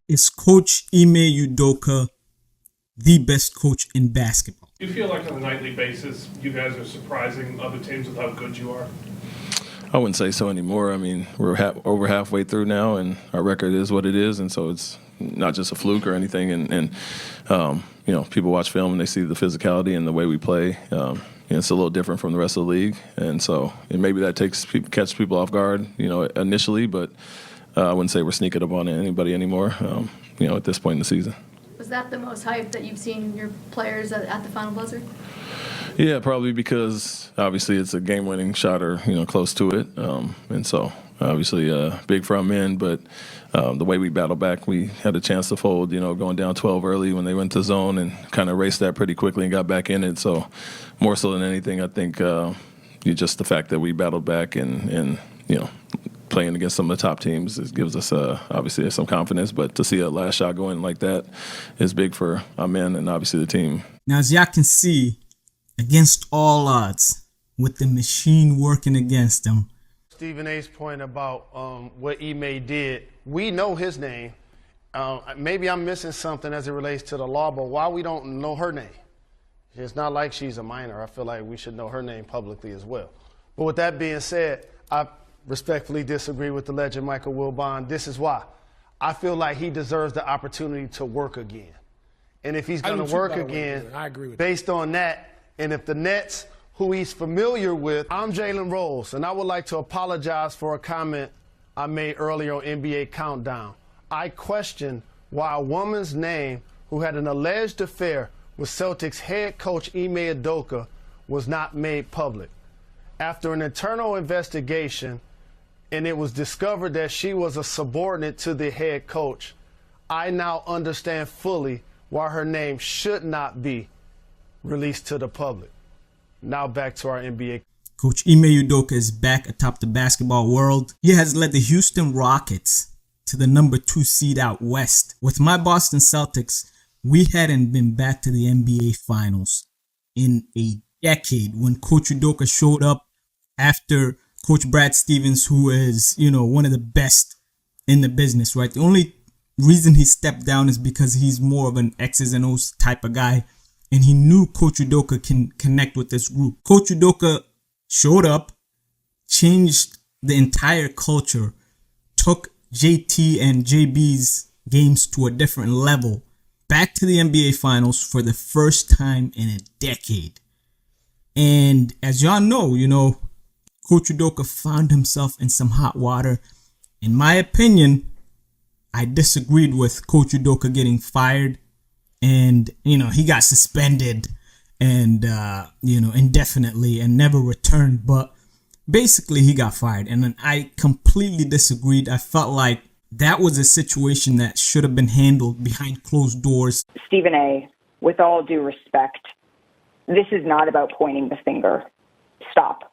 Is Coach Ime Udoka the best coach in basketball? Do you feel like on a nightly basis you guys are surprising other teams with how good you are? I wouldn't say so anymore. I mean, we're over halfway through now, and our record is what it is, and so it's not just a fluke or anything. And people watch film and they see the physicality and the way we play. It's a little different from the rest of the league, and so maybe that catches people off guard, initially. But I wouldn't say we're sneaking up on anybody anymore. At this point in the season. Was that the most hype that you've seen your players at the final buzzer? Yeah, probably because obviously it's a game-winning shot or close to it, and so obviously big for our men. But the way we battled back, we had a chance to fold. Going down 12 early when they went to zone and kind of raced that pretty quickly and got back in it. So more so than anything, I think just the fact that we battled back and playing against some of the top teams, it gives us obviously some confidence. But to see a last shot going like that is big for our men and obviously the team. Now, as y'all can see, against all odds, with the machine working against them. Stephen A's point about what Ime did, we know his name. Maybe I'm missing something as it relates to the law, but why we don't know her name? It's not like she's a minor. I feel like we should know her name publicly as well. But with that being said, I respectfully disagree with the legend Michael Wilbon. This is why. I feel like he deserves the opportunity to work again. And if he's going to work again, I agree with based on that, and if the Nets, who he's familiar with, I'm Jalen Rose, and I would like to apologize for a comment I made earlier on NBA Countdown. I question why a woman's name who had an alleged affair with Celtics head coach Ime Udoka was not made public. After an internal investigation, and it was discovered that she was a subordinate to the head coach, I now understand fully why her name should not be released to the public. Now back to our NBA. Coach Ime Udoka is back atop the basketball world. He has led the Houston Rockets to the number 2 seed out west. With my Boston Celtics, we hadn't been back to the NBA Finals in a decade when Coach Udoka showed up after Coach Brad Stevens, who is, one of the best in the business, right? The only reason he stepped down is because he's more of an X's and O's type of guy. And he knew Coach Udoka can connect with this group. Coach Udoka showed up, changed the entire culture, took JT and JB's games to a different level, back to the NBA Finals for the first time in a decade. And as y'all know, Coach Udoka found himself in some hot water. In my opinion, I disagreed with Coach Udoka getting fired. And, he got suspended and, indefinitely and never returned. But basically, he got fired. And then I completely disagreed. I felt like that was a situation that should have been handled behind closed doors. Stephen A., with all due respect, this is not about pointing the finger. Stop.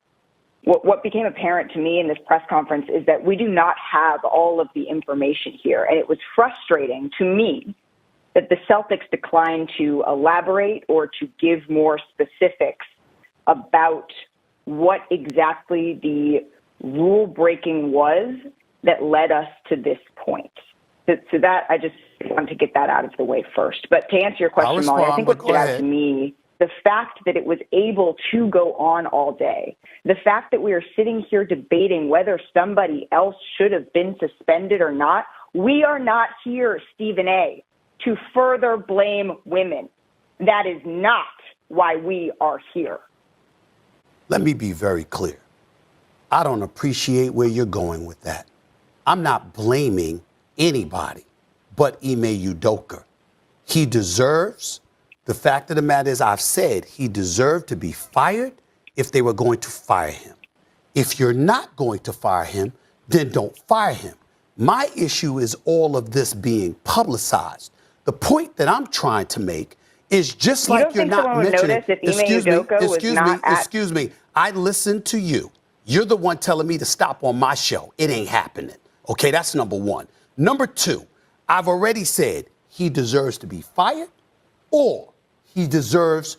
What became apparent to me in this press conference is that we do not have all of the information here. And it was frustrating to me that the Celtics declined to elaborate or to give more specifics about what exactly the rule breaking was that led us to this point. So that I just wanted to get that out of the way first. But to answer your question, Molly, I think what stood out to me, the fact that it was able to go on all day, the fact that we are sitting here debating whether somebody else should have been suspended or not, we are not here, Stephen A., to further blame women. That is not why we are here. Let me be very clear. I don't appreciate where you're going with that. I'm not blaming anybody but Ime Udoka. He deserves, the fact of the matter is, I've said he deserved to be fired if they were going to fire him. If you're not going to fire him, then don't fire him. My issue is all of this being publicized. The point that I'm trying to make is just like you're not mentioning. Excuse me. I listened to you. You're the one telling me to stop on my show. It ain't happening. Okay, that's number one. Number two, I've already said he deserves to be fired or he deserves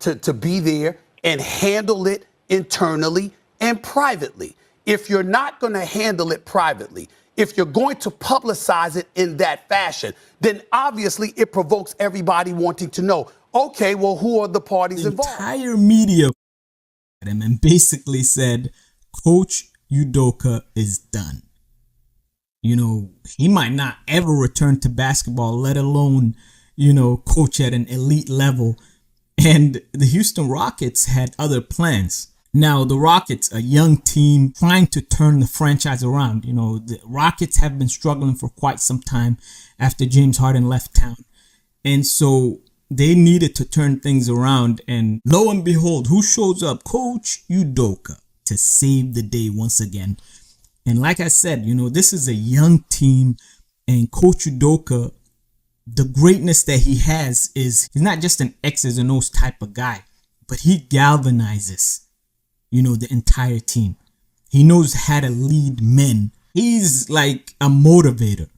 to be there and handle it internally and privately. If you're not going to handle it privately, If you're going to publicize it in that fashion, then obviously it provokes everybody wanting to know, okay, well, who are the parties The involved? entire media at him and basically said, Coach Udoka is done. You know, he might not ever return to basketball, let alone, you know, coach at an elite level. And the Houston Rockets had other plans. Now, the Rockets, a young team trying to turn the franchise around. You know, the Rockets have been struggling for quite some time after James Harden left town. And so they needed to turn things around. And lo and behold, who shows up? Coach Udoka to save the day once again. And like I said, you know, this is a young team. And Coach Udoka, the greatness that he has is he's not just an X's and O's type of guy, but he galvanizes, you know, the entire team. He knows how to lead men. He's like a motivator.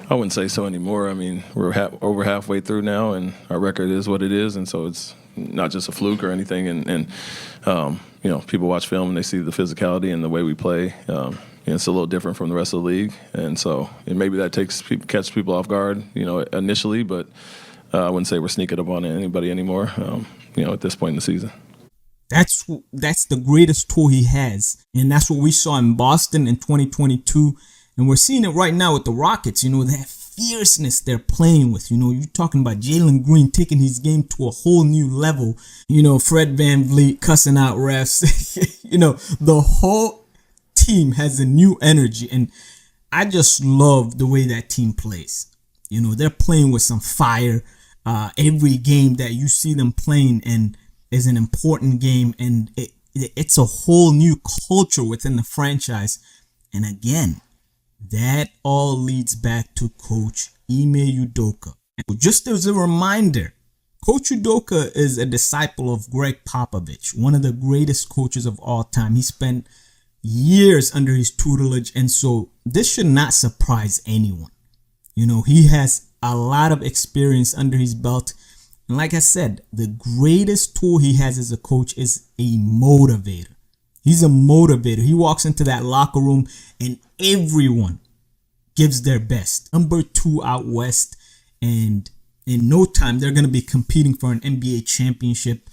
I wouldn't say so anymore. I mean, we're over halfway through now, and our record is what it is, and so it's not just a fluke or anything. And you know, people watch film and they see the physicality and the way we play. It's a little different from the rest of the league, and so maybe that catches people off guard, you know, initially. But I wouldn't say we're sneaking up on anybody anymore. You know, at this point in the season. That's the greatest tool he has. And that's what we saw in Boston in 2022. And we're seeing it right now with the Rockets. You know, that fierceness they're playing with. You know, you're talking about Jalen Green taking his game to a whole new level. You know, Fred VanVleet cussing out refs. You know, the whole team has a new energy. And I just love the way that team plays. You know, they're playing with some fire. Every game that you see them playing and is an important game, and it's a whole new culture within the franchise. And again, that all leads back to Coach Ime Udoka. Just as a reminder, Coach Udoka is a disciple of Greg Popovich, one of the greatest coaches of all time. He spent years under his tutelage, and so this should not surprise anyone. You know, he has a lot of experience under his belt. And like I said, the greatest tool he has as a coach is a motivator. He's a motivator. He walks into that locker room and everyone gives their best. Number 2 out west. And in no time, they're going to be competing for an NBA championship.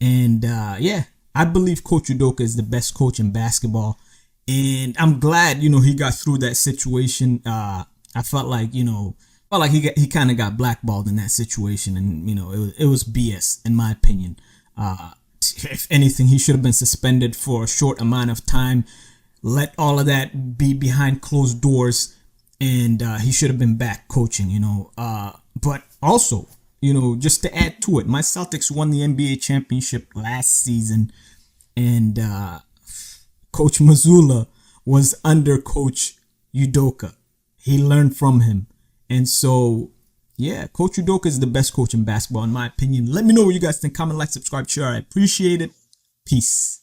And yeah, I believe Coach Udoka is the best coach in basketball. And I'm glad, you know, he got through that situation. I felt like, you know, he kind of got blackballed in that situation, and you know it was BS in my opinion. If anything, he should have been suspended for a short amount of time. Let all of that be behind closed doors, and he should have been back coaching. You know, but also, you know, just to add to it, my Celtics won the NBA championship last season, and Coach Mazzulla was under Coach Udoka. He learned from him. And so, yeah, Coach Udoka is the best coach in basketball, in my opinion. Let me know what you guys think. Comment, like, subscribe, share. I appreciate it. Peace.